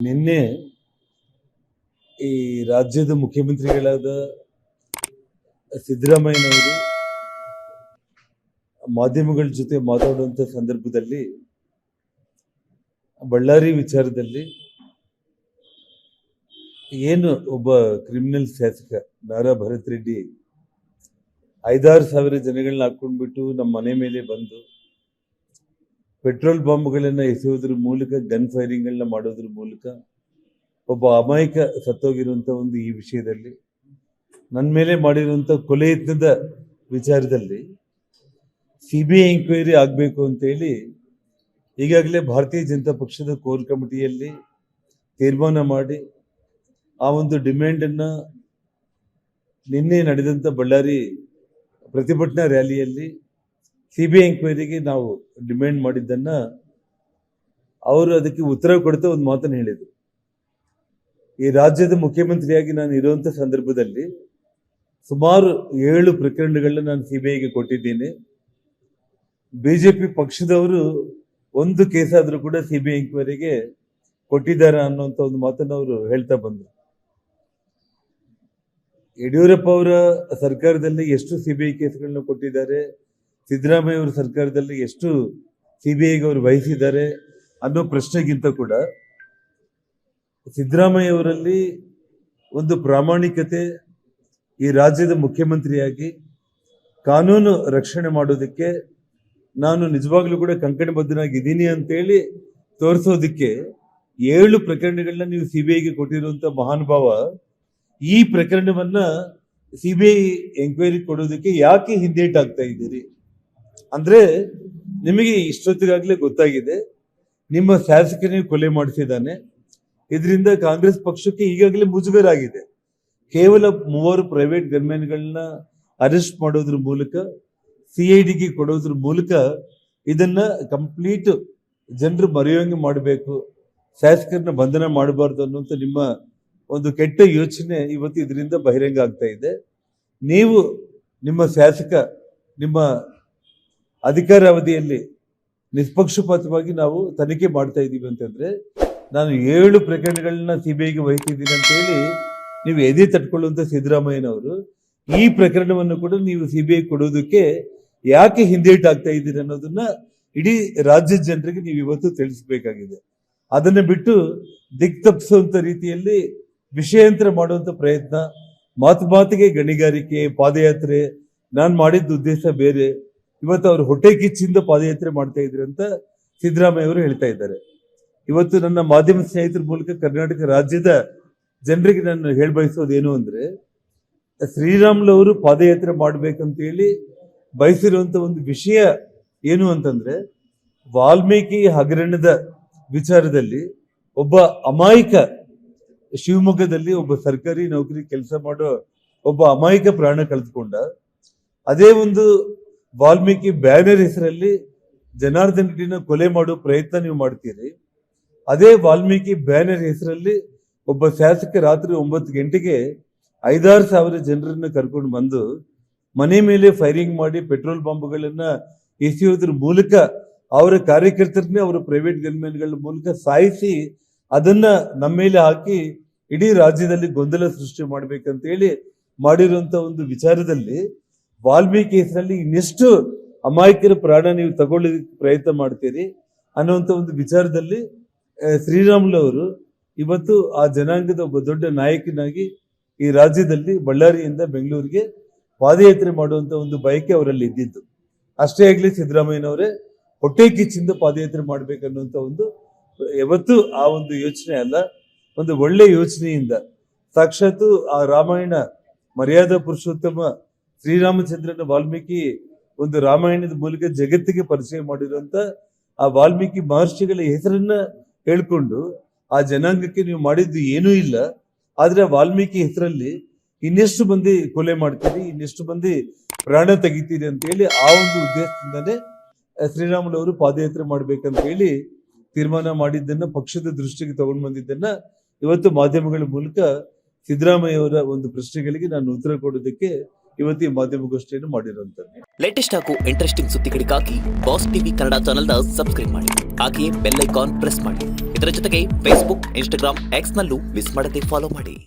ನಿನ್ನೆ ಈ ರಾಜ್ಯದ ಮುಖ್ಯಮಂತ್ರಿಗಳಾದ ಸಿದ್ದರಾಮಯ್ಯನವರು ಮಾಧ್ಯಮಗಳ ಜೊತೆ ಮಾತಾಡುವಂಥ ಸಂದರ್ಭದಲ್ಲಿ ಬಳ್ಳಾರಿ ವಿಚಾರದಲ್ಲಿ ಏನು ಒಬ್ಬ ಕ್ರಿಮಿನಲ್ ಶಾಸಕ ನಾರಾ ಭರತ್ ರೆಡ್ಡಿ 5-6 ಸಾವಿರ ಜನಗಳನ್ನ ಹಾಕೊಂಡ್ಬಿಟ್ಟು ನಮ್ಮ ಮನೆ ಮೇಲೆ ಬಂದು ಪೆಟ್ರೋಲ್ ಬಾಂಬ್ಗಳನ್ನು ಎಸೆಯೋದ್ರ ಮೂಲಕ ಗನ್ ಫೈರಿಂಗ್ಗಳನ್ನ ಮಾಡೋದ್ರ ಮೂಲಕ ಒಬ್ಬ ಅಮಾಯಕ ಸತ್ತೋಗಿರುವಂಥ ಒಂದು ಈ ವಿಷಯದಲ್ಲಿ ನನ್ನ ಮೇಲೆ ಮಾಡಿರುವಂಥ ಕೊಲೆ ಯತ್ನದ ವಿಚಾರದಲ್ಲಿ CBI ಎಂಕ್ವೈರಿ ಆಗಬೇಕು ಅಂತೇಳಿ ಈಗಾಗಲೇ ಭಾರತೀಯ ಜನತಾ ಪಕ್ಷದ ಕೋರ್ ಕಮಿಟಿಯಲ್ಲಿ ತೀರ್ಮಾನ ಮಾಡಿ ಆ ಒಂದು ಡಿಮ್ಯಾಂಡನ್ನು ನಿನ್ನೆ ನಡೆದಂಥ ಬಳ್ಳಾರಿ ಪ್ರತಿಭಟನಾ ರ್ಯಾಲಿಯಲ್ಲಿ CBI ಎಂಕ್ವೈರಿಗೆ ನಾವು ಡಿಮ್ಯಾಂಡ್ ಮಾಡಿದ್ದನ್ನು ಅವರು ಅದಕ್ಕೆ ಉತ್ತರ ಕೊಡ್ತಾ ಒಂದು ಮಾತನ್ನು ಹೇಳಿದರು. ಈ ರಾಜ್ಯದ ಮುಖ್ಯಮಂತ್ರಿಯಾಗಿ ನಾನು ಇರುವಂಥ ಸಂದರ್ಭದಲ್ಲಿ ಸುಮಾರು 7 ಪ್ರಕರಣಗಳನ್ನ ನಾನು CBIಗೆ ಕೊಟ್ಟಿದ್ದೀನಿ. BJP ಪಕ್ಷದವರು ಒಂದು ಕೇಸ್ ಆದರೂ ಕೂಡ CBI ಎಂಕ್ವೈರಿಗೆ ಕೊಟ್ಟಿದ್ದಾರೆ ಅನ್ನೋಂಥ ಒಂದು ಮಾತನ್ನು ಅವರು ಹೇಳ್ತಾ ಬಂದರು. ಯಡಿಯೂರಪ್ಪ ಅವರ ಸರ್ಕಾರದಲ್ಲಿ ಎಷ್ಟು CBI ಕೇಸ್ಗಳನ್ನ ಕೊಟ್ಟಿದ್ದಾರೆ, ಸಿದ್ದರಾಮಯ್ಯ ಅವರ ಸರ್ಕಾರದಲ್ಲಿ ಎಷ್ಟು CBIಗೆ ಅವರು ವಹಿಸಿದ್ದಾರೆ ಅನ್ನೋ ಪ್ರಶ್ನೆಗಿಂತ ಕೂಡ ಸಿದ್ದರಾಮಯ್ಯ ಅವರಲ್ಲಿ ಒಂದು ಪ್ರಾಮಾಣಿಕತೆ, ಈ ರಾಜ್ಯದ ಮುಖ್ಯಮಂತ್ರಿಯಾಗಿ ಕಾನೂನು ರಕ್ಷಣೆ ಮಾಡೋದಕ್ಕೆ ನಾನು ನಿಜವಾಗ್ಲೂ ಕೂಡ ಕಂಕಣಬದ್ಧನಾಗಿದ್ದೀನಿ ಅಂತೇಳಿ ತೋರಿಸೋದಕ್ಕೆ 7 ಪ್ರಕರಣಗಳನ್ನ ನೀವು CBIಗೆ ಕೊಟ್ಟಿರುವಂಥ ಮಹಾನುಭಾವ ಈ ಪ್ರಕರಣವನ್ನ CBI ಎಂಕ್ವೈರಿ ಕೊಡೋದಕ್ಕೆ ಯಾಕೆ ಹಿಂದೇಟಾಗ್ತಾ ಇದ್ದೀರಿ ಅಂದ್ರೆ ನಿಮಗೆ ಇಷ್ಟೊತ್ತಿಗಾಗಲೇ ಗೊತ್ತಾಗಿದೆ ನಿಮ್ಮ ಶಾಸಕನಿಗೆ ಕೊಲೆ ಮಾಡಿಸಿದ್ದಾನೆ. ಇದರಿಂದ ಕಾಂಗ್ರೆಸ್ ಪಕ್ಷಕ್ಕೆ ಈಗಾಗಲೇ ಮುಜುಗರ ಆಗಿದೆ. ಕೇವಲ 3 ಪ್ರೈವೇಟ್ ಗನ್ಮ್ಯಾನ್ಗಳನ್ನ ಅರೆಸ್ಟ್ ಮಾಡೋದ್ರ ಮೂಲಕ CIDಗೆ ಕೊಡೋದ್ರ ಮೂಲಕ ಇದನ್ನ ಕಂಪ್ಲೀಟ್ ಜನರು ಮರೆಯೋಂಗೆ ಮಾಡಬೇಕು, ಶಾಸಕರನ್ನ ಬಂಧನ ಮಾಡಬಾರ್ದು ಅನ್ನುವಂಥ ನಿಮ್ಮ ಒಂದು ಕೆಟ್ಟ ಯೋಚನೆ ಇವತ್ತು ಇದರಿಂದ ಬಹಿರಂಗ ಆಗ್ತಾ ಇದೆ. ನೀವು ನಿಮ್ಮ ಶಾಸಕ ನಿಮ್ಮ ಅಧಿಕಾರಾವಧಿಯಲ್ಲಿ ನಿಷ್ಪಕ್ಷಪಾತವಾಗಿ ನಾವು ತನಿಖೆ ಮಾಡ್ತಾ ಇದ್ದೀವಿ ಅಂತಂದ್ರೆ ನಾನು 7 ಪ್ರಕರಣಗಳನ್ನ CBIಗೆ ವಹಿಸಿದ್ದೀನಿ ಅಂತೇಳಿ ನೀವು ಎದೆ ತಟ್ಕೊಳ್ಳುವಂಥ ಸಿದ್ದರಾಮಯ್ಯನವರು ಈ ಪ್ರಕರಣವನ್ನು ಕೂಡ ನೀವು CBI ಕೊಡೋದಕ್ಕೆ ಯಾಕೆ ಹಿಂದೇಟಾಗ್ತಾ ಇದ್ದೀರಿ ಅನ್ನೋದನ್ನ ಇಡೀ ರಾಜ್ಯದ ಜನರಿಗೆ ನೀವು ಇವತ್ತು ತಿಳಿಸಬೇಕಾಗಿದೆ. ಅದನ್ನ ಬಿಟ್ಟು ದಿಕ್ ತಪ್ಪಿಸುವಂತ ರೀತಿಯಲ್ಲಿ ವಿಷಯಾಂತರ ಮಾಡುವಂತ ಪ್ರಯತ್ನ, ಮಾತಿಗೆ ಗಣಿಗಾರಿಕೆ, ಪಾದಯಾತ್ರೆ, ನಾನು ಮಾಡಿದ್ದ ಉದ್ದೇಶ ಬೇರೆ, ಇವತ್ತು ಅವರು ಹೊಟ್ಟೆ ಕಿಚ್ಚಿಂದ ಪಾದಯಾತ್ರೆ ಮಾಡ್ತಾ ಇದ್ರಿ ಅಂತ ಸಿದ್ದರಾಮಯ್ಯ ಅವರು ಹೇಳ್ತಾ ಇದ್ದಾರೆ. ಇವತ್ತು ನನ್ನ ಮಾಧ್ಯಮ ಸ್ನೇಹಿತರ ಮೂಲಕ ಕರ್ನಾಟಕ ರಾಜ್ಯದ ಜನರಿಗೆ ನಾನು ಬಯಸೋದೇನು ಅಂದ್ರೆ ಶ್ರೀರಾಮುಲು ಅವರು ಪಾದಯಾತ್ರೆ ಮಾಡ್ಬೇಕಂತೇಳಿ ಬಯಸಿರುವಂತ ಒಂದು ವಿಷಯ ಏನು ಅಂತಂದ್ರೆ ವಾಲ್ಮೀಕಿ ಹಗರಣದ ವಿಚಾರದಲ್ಲಿ ಒಬ್ಬ ಅಮಾಯಕ ಶಿವಮೊಗ್ಗದಲ್ಲಿ ಒಬ್ಬ ಸರ್ಕಾರಿ ನೌಕರಿ ಕೆಲಸ ಮಾಡೋ ಒಬ್ಬ ಅಮಾಯಕ ಪ್ರಾಣ ಕಳೆದುಕೊಂಡ. ಅದೇ ಒಂದು ವಾಲ್ಮೀಕಿ ಬ್ಯಾನರ್ ಹೆಸರಲ್ಲಿ ಜನಾರ್ದನ್ ರೆಡ್ಡಿನ ಕೊಲೆ ಮಾಡೋ ಪ್ರಯತ್ನ ನೀವು ಮಾಡ್ತೀರಿ. ಅದೇ ವಾಲ್ಮೀಕಿ ಬ್ಯಾನರ್ ಹೆಸರಲ್ಲಿ ಒಬ್ಬ ಶಾಸಕ ರಾತ್ರಿ 9 ಗಂಟೆಗೆ 5-6 ಸಾವಿರ ಜನರನ್ನ ಕರ್ಕೊಂಡು ಬಂದು ಮನೆ ಮೇಲೆ ಫೈರಿಂಗ್ ಮಾಡಿ ಪೆಟ್ರೋಲ್ ಬಾಂಬ್ಗಳನ್ನ ಎಸೆಯೋದ್ರ ಮೂಲಕ ಅವರ ಕಾರ್ಯಕರ್ತರನ್ನೇ ಅವರ ಪ್ರೈವೇಟ್ ಗನ್ಮ್ಯಾನ್ಗಳ ಮೂಲಕ ಸಾಯಿಸಿ ಅದನ್ನ ನಮ್ಮ ಮೇಲೆ ಹಾಕಿ ಇಡೀ ರಾಜ್ಯದಲ್ಲಿ ಗೊಂದಲ ಸೃಷ್ಟಿ ಮಾಡ್ಬೇಕಂತೇಳಿ ಮಾಡಿರುವಂತ ಒಂದು ವಿಚಾರದಲ್ಲಿ ವಾಲ್ಮೀಕಿ ಹೆಸರಲ್ಲಿ ಇನ್ನೆಷ್ಟು ಅಮಾಯಕರ ಪ್ರಾಣ ನೀವು ತಗೊಳ್ಳೋದಕ್ಕೆ ಪ್ರಯತ್ನ ಮಾಡ್ತೀರಿ ಅನ್ನುವಂಥ ಒಂದು ವಿಚಾರದಲ್ಲಿ ಶ್ರೀರಾಮುಲು ಅವರು ಇವತ್ತು ಆ ಜನಾಂಗದ ಒಬ್ಬ ದೊಡ್ಡ ನಾಯಕನಾಗಿ ಈ ರಾಜ್ಯದಲ್ಲಿ ಬಳ್ಳಾರಿಯಿಂದ ಬೆಂಗಳೂರಿಗೆ ಪಾದಯಾತ್ರೆ ಮಾಡುವಂತ ಒಂದು ಬಯಕೆ ಅವರಲ್ಲಿ ಇದ್ದಿದ್ದು. ಅಷ್ಟೇ ಆಗಲಿ ಸಿದ್ದರಾಮಯ್ಯನವರೇ ಹೊಟ್ಟೆ ಕಿಚ್ಚಿಂದ ಪಾದಯಾತ್ರೆ ಮಾಡ್ಬೇಕನ್ನುವಂಥ ಒಂದು ಯಾವತ್ತೂ ಆ ಒಂದು ಯೋಚನೆ ಅಲ್ಲ, ಒಂದು ಒಳ್ಳೆ ಯೋಚನೆಯಿಂದ ಸಾಕ್ಷಾತ್ ಆ ರಾಮಾಯಣ ಮರ್ಯಾದಾ ಪುರುಷೋತ್ತಮ ಶ್ರೀರಾಮಚಂದ್ರನ ವಾಲ್ಮೀಕಿ ಒಂದು ರಾಮಾಯಣದ ಮೂಲಕ ಜಗತ್ತಿಗೆ ಪರಿಚಯ ಮಾಡಿರುವಂತ ಆ ವಾಲ್ಮೀಕಿ ಮಹರ್ಷಿಗಳ ಹೆಸರನ್ನ ಹೇಳ್ಕೊಂಡು ಆ ಜನಾಂಗಕ್ಕೆ ನೀವು ಮಾಡಿದ್ದು ಏನೂ ಇಲ್ಲ. ಆದ್ರೆ ವಾಲ್ಮೀಕಿ ಹೆಸರಲ್ಲಿ ಇನ್ನೆಷ್ಟು ಮಂದಿ ಕೊಲೆ ಮಾಡ್ತೀರಿ, ಇನ್ನೆಷ್ಟು ಮಂದಿ ಪ್ರಾಣ ತೆಗಿತೀರಿ ಅಂತ ಹೇಳಿ ಆ ಒಂದು ಉದ್ದೇಶದಿಂದನೇ ಶ್ರೀರಾಮುಲು ಅವರು ಪಾದಯಾತ್ರೆ ಮಾಡ್ಬೇಕಂತ ಹೇಳಿ ತೀರ್ಮಾನ ಮಾಡಿದ್ದನ್ನ ಪಕ್ಷದ ದೃಷ್ಟಿಗೆ ತಗೊಂಡು ಬಂದಿದ್ದನ್ನ ಇವತ್ತು ಮಾಧ್ಯಮಗಳ ಮೂಲಕ ಸಿದ್ದರಾಮಯ್ಯ ಅವರ ಒಂದು ಪ್ರಶ್ನೆಗಳಿಗೆ ನಾನು ಉತ್ತರ ಕೊಡೋದಕ್ಕೆ ಇವತ್ತು ಈ ಮಾಧ್ಯಮಗೋಷ್ಠಿಯನ್ನು ಮಾಡಿರುವಂತದ್ದು. ಲೇಟೆಸ್ಟ್ ಹಾಗೂ ಇಂಟ್ರೆಸ್ಟಿಂಗ್ ಸುದ್ದಿಗಳಿಗಾಗಿ ಬಾಸ್ ಟಿವಿ ಕನ್ನಡ ಚಾನೆಲ್ನ ಸಬ್ಸ್ಕ್ರೈಬ್ ಮಾಡಿ. ಹಾಗೆಯೇ ಬೆಲ್ ಐಕಾನ್ ಪ್ರೆಸ್ ಮಾಡಿ. ಇದರ ಜೊತೆಗೆ ಫೇಸ್ಬುಕ್, ಇನ್ಸ್ಟಾಗ್ರಾಮ್, ಎಕ್ಸ್ ನಲ್ಲೂ ಮಿಸ್ ಮಾಡದೆ ಫಾಲೋ ಮಾಡಿ.